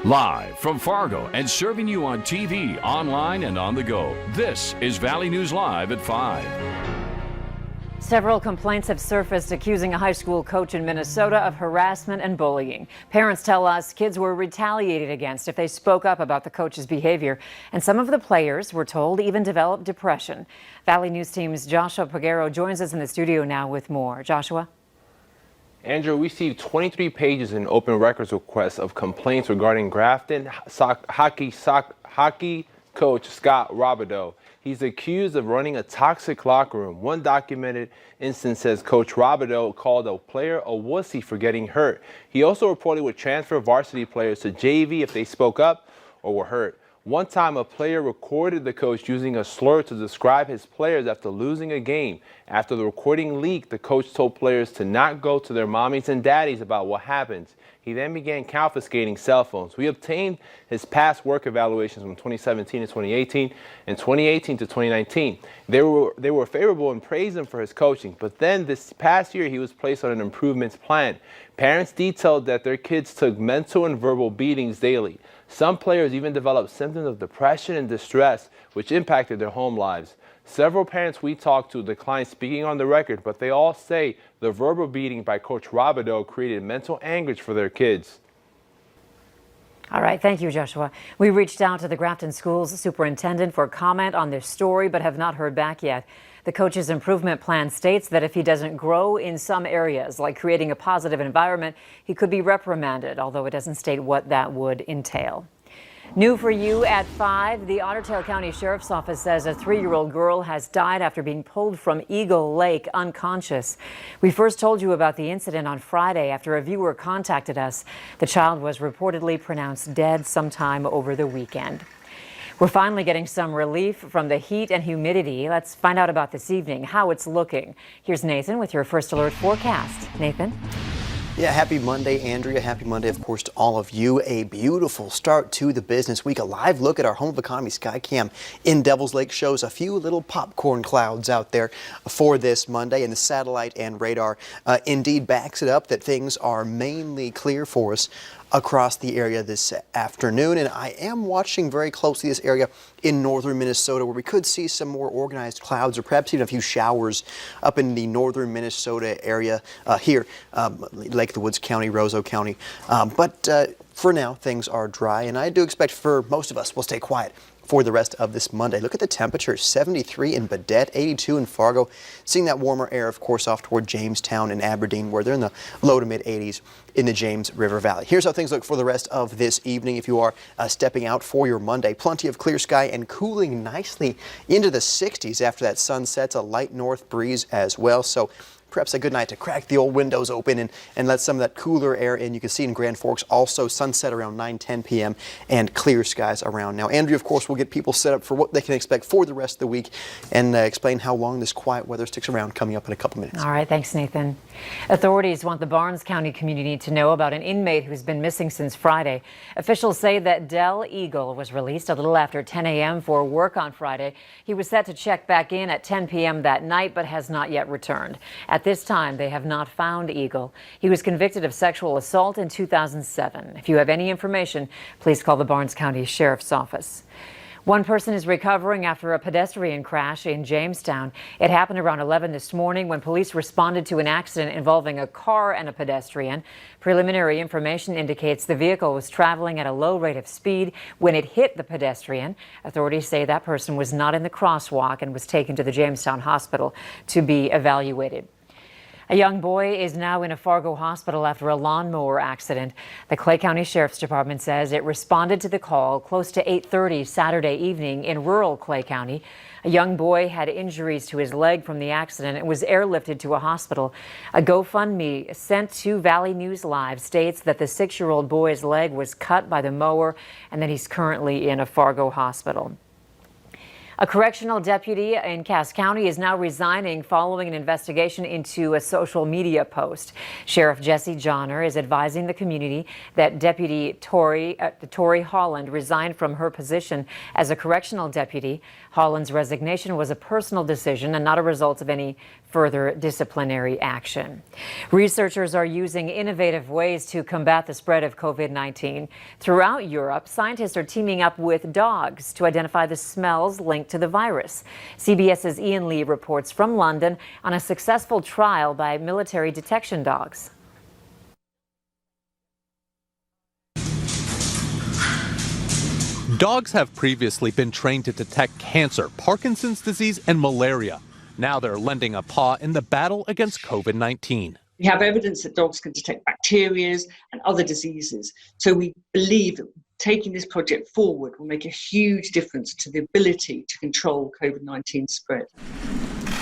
Live from Fargo and serving you on TV, online, and on the go. This is Valley News Live at 5. Several complaints have surfaced accusing a high school coach in Minnesota of harassment and bullying. Parents tell us kids were retaliated against if they spoke up about the coach's behavior, and some of the players, we're told, even developed depression. Valley News Team's Joshua Pagero joins us in the studio now with more. Joshua? Andrew, we received 23 pages in open records requests of complaints regarding Grafton hockey coach Scott Robideau. He's accused of running a toxic locker room. One documented instance says Coach Robideau called a player a wussy for getting hurt. He also reportedly would transfer varsity players to JV if they spoke up or were hurt. One time, a player recorded the coach using a slur to describe his players after losing a game. After the recording leaked, the coach told players to not go to their mommies and daddies about what happened. He then began confiscating cell phones. We obtained his past work evaluations from 2017 to 2018 and 2018 to 2019. They were favorable and praised him for his coaching, but then this past year he was placed on an improvements plan. Parents detailed that their kids took mental and verbal beatings daily. Some players even developed symptoms of depression and distress, which impacted their home lives. Several parents we talked to declined speaking on the record, but they all say the verbal beating by Coach Robideau created mental anguish for their kids. All right, thank you, Joshua. We reached out to the Grafton Schools superintendent for comment on this story, but have not heard back yet. The coach's improvement plan states that if he doesn't grow in some areas, like creating a positive environment, he could be reprimanded, although it doesn't state what that would entail. New for you at 5, the Otter Tail County Sheriff's Office says a 3-year-old girl has died after being pulled from Eagle Lake unconscious. We first told you about the incident on Friday after a viewer contacted us. The child was reportedly pronounced dead sometime over the weekend. We're finally getting some relief from the heat and humidity. Let's find out about this evening, how it's looking. Here's Nathan with your First Alert forecast. Nathan? Yeah, happy Monday, Andrea. Happy Monday, of course, to all of you. A beautiful start to the business week. A live look at our Home of Economy Skycam in Devil's Lake shows a few little popcorn clouds out there for this Monday, and the satellite and radar indeed backs it up that things are mainly clear for us across the area this afternoon. And I am watching very closely this area in northern Minnesota, where we could see some more organized clouds or perhaps even a few showers up in the northern Minnesota area here, Lake of the Woods County, Roseau County. But for now, things are dry, and I do expect for most of us, we'll stay quiet for the rest of this Monday. Look at the temperature, 73 in Baudette, 82 in Fargo. Seeing that warmer air, of course, off toward Jamestown and Aberdeen, where they're in the low to mid 80s in the James River Valley. Here's how things look for the rest of this evening if you are stepping out for your Monday. Plenty of clear sky and cooling nicely into the 60s after that sun sets. A light north breeze as well. So perhaps a good night to crack the old windows open and let some of that cooler air in. You can see in Grand Forks also sunset around 9-10 p.m. and clear skies around. Now, Andrea, of course, will get people set up for what they can expect for the rest of the week and explain how long this quiet weather sticks around coming up in a couple minutes. All right, thanks, Nathan. Authorities want the Barnes County community to know about an inmate who's been missing since Friday. Officials say that Del Eagle was released a little after 10 a.m. for work on Friday. He was set to check back in at 10 p.m. that night, but has not yet returned. At this time, they have not found Eagle. He was convicted of sexual assault in 2007. If you have any information, please call the Barnes County Sheriff's Office. One person is recovering after a pedestrian crash in Jamestown. It happened around 11 this morning when police responded to an accident involving a car and a pedestrian. Preliminary information indicates the vehicle was traveling at a low rate of speed when it hit the pedestrian. Authorities say that person was not in the crosswalk and was taken to the Jamestown Hospital to be evaluated. A young boy is now in a Fargo hospital after a lawnmower accident. The Clay County Sheriff's Department says it responded to the call close to 8:30 Saturday evening in rural Clay County. A young boy had injuries to his leg from the accident and was airlifted to a hospital. A GoFundMe sent to Valley News Live states that the 6-year-old boy's leg was cut by the mower and that he's currently in a Fargo hospital. A correctional deputy in Cass County is now resigning following an investigation into a social media post. Sheriff Jesse Johnner is advising the community that Deputy Tori Holland resigned from her position as a correctional deputy. Holland's resignation was a personal decision and not a result of any further disciplinary action. Researchers are using innovative ways to combat the spread of COVID-19. Throughout Europe, scientists are teaming up with dogs to identify the smells linked to the virus. CBS's Ian Lee reports from London on a successful trial by military detection dogs. Dogs have previously been trained to detect cancer, Parkinson's disease, and malaria. Now they're lending a paw in the battle against COVID-19. We have evidence that dogs can detect bacteria and other diseases. So we believe that taking this project forward will make a huge difference to the ability to control COVID-19 spread.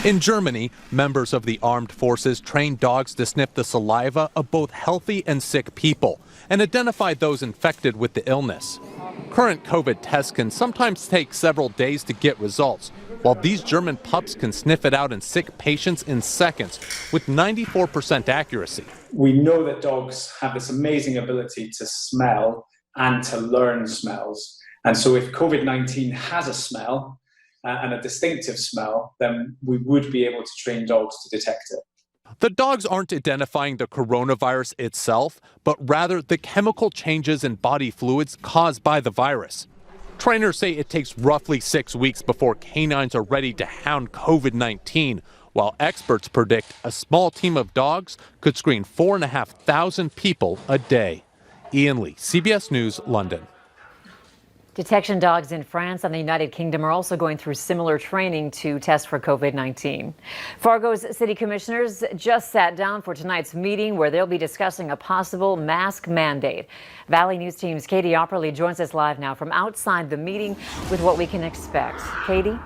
In Germany, members of the armed forces trained dogs to sniff the saliva of both healthy and sick people and identify those infected with the illness. Current COVID tests can sometimes take several days to get results, while these German pups can sniff it out in sick patients in seconds with 94% accuracy. We know that dogs have this amazing ability to smell and to learn smells. And so if COVID-19 has a smell and a distinctive smell, then we would be able to train dogs to detect it. The dogs aren't identifying the coronavirus itself, but rather the chemical changes in body fluids caused by the virus. Trainers say it takes roughly 6 weeks before canines are ready to hound COVID-19, while experts predict a small team of dogs could screen 4,500 people a day. Ian Lee, CBS News, London. Detection dogs in France and the United Kingdom are also going through similar training to test for COVID-19. Fargo's city commissioners just sat down for tonight's meeting where they'll be discussing a possible mask mandate. Valley News Team's Katie Opperly joins us live now from outside the meeting with what we can expect. Katie?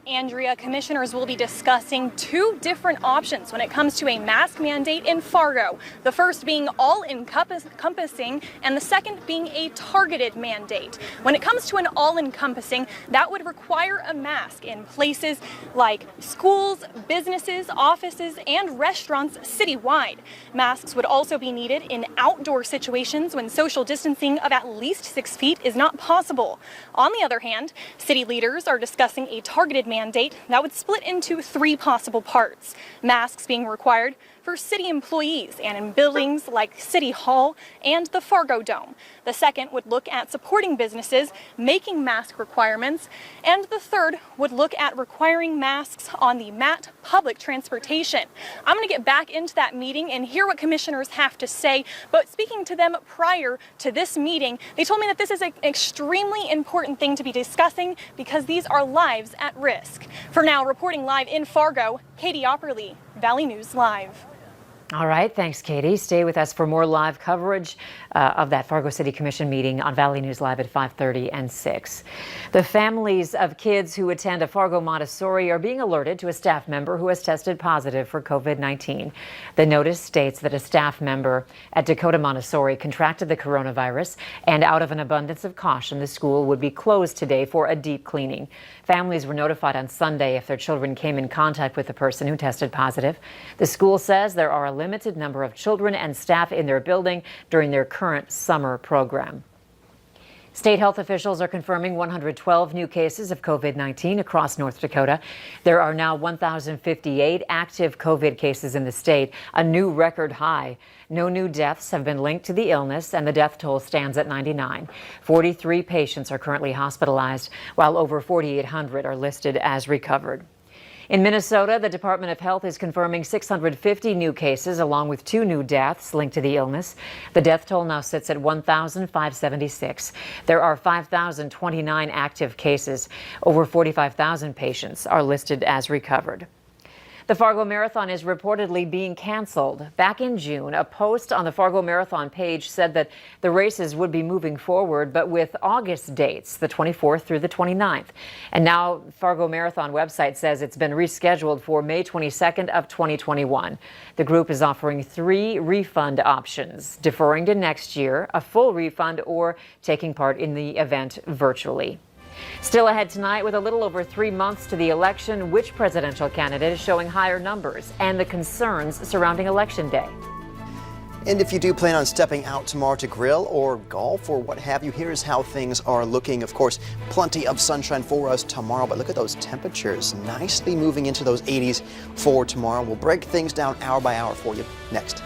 Andrea, commissioners will be discussing two different options when it comes to a mask mandate in Fargo. The first being all-encompassing and the second being a targeted mandate. When it comes to an all-encompassing, that would require a mask in places like schools, businesses, offices, and restaurants citywide. Masks would also be needed in outdoor situations when social distancing of at least 6 feet is not possible. On the other hand, city leaders are discussing a targeted mandate that would split into three possible parts. Masks being required for city employees and in buildings like City Hall and the Fargo Dome. The second would look at supporting businesses making mask requirements. And the third would look at requiring masks on the MAT public transportation. I'm going to get back into that meeting and hear what commissioners have to say. But speaking to them prior to this meeting, they told me that this is an extremely important thing to be discussing because these are lives at risk. For now, reporting live in Fargo, Katie Opperly, Valley News Live. All right, thanks, Katie. Stay with us for more live coverage of that Fargo City Commission meeting on Valley News Live at 5:30 and 6. The families of kids who attend a Fargo Montessori are being alerted to a staff member who has tested positive for COVID-19. The notice states that a staff member at Dakota Montessori contracted the coronavirus, and out of an abundance of caution, the school would be closed today for a deep cleaning. Families were notified on Sunday if their children came in contact with the person who tested positive. The school says there are a limited number of children and staff in their building during their current summer program. State health officials are confirming 112 new cases of COVID-19 across North Dakota. There are now 1,058 active COVID cases in the state, a new record high. No new deaths have been linked to the illness, and the death toll stands at 99. 43 patients are currently hospitalized, while over 4,800 are listed as recovered. In Minnesota, the Department of Health is confirming 650 new cases along with 2 new deaths linked to the illness. The death toll now sits at 1,576. There are 5,029 active cases. Over 45,000 patients are listed as recovered. The Fargo Marathon is reportedly being canceled. Back in June, a post on the Fargo Marathon page said that the races would be moving forward, but with August dates, the 24th through the 29th. And now Fargo Marathon website says it's been rescheduled for May 22nd of 2021. The group is offering 3 refund options: deferring to next year, a full refund, or taking part in the event virtually. Still ahead tonight, with a little over 3 months to the election, which presidential candidate is showing higher numbers and the concerns surrounding Election Day. And if you do plan on stepping out tomorrow to grill or golf or what have you, here's how things are looking. Of course, plenty of sunshine for us tomorrow, but look at those temperatures nicely moving into those 80s for tomorrow. We'll break things down hour by hour for you next.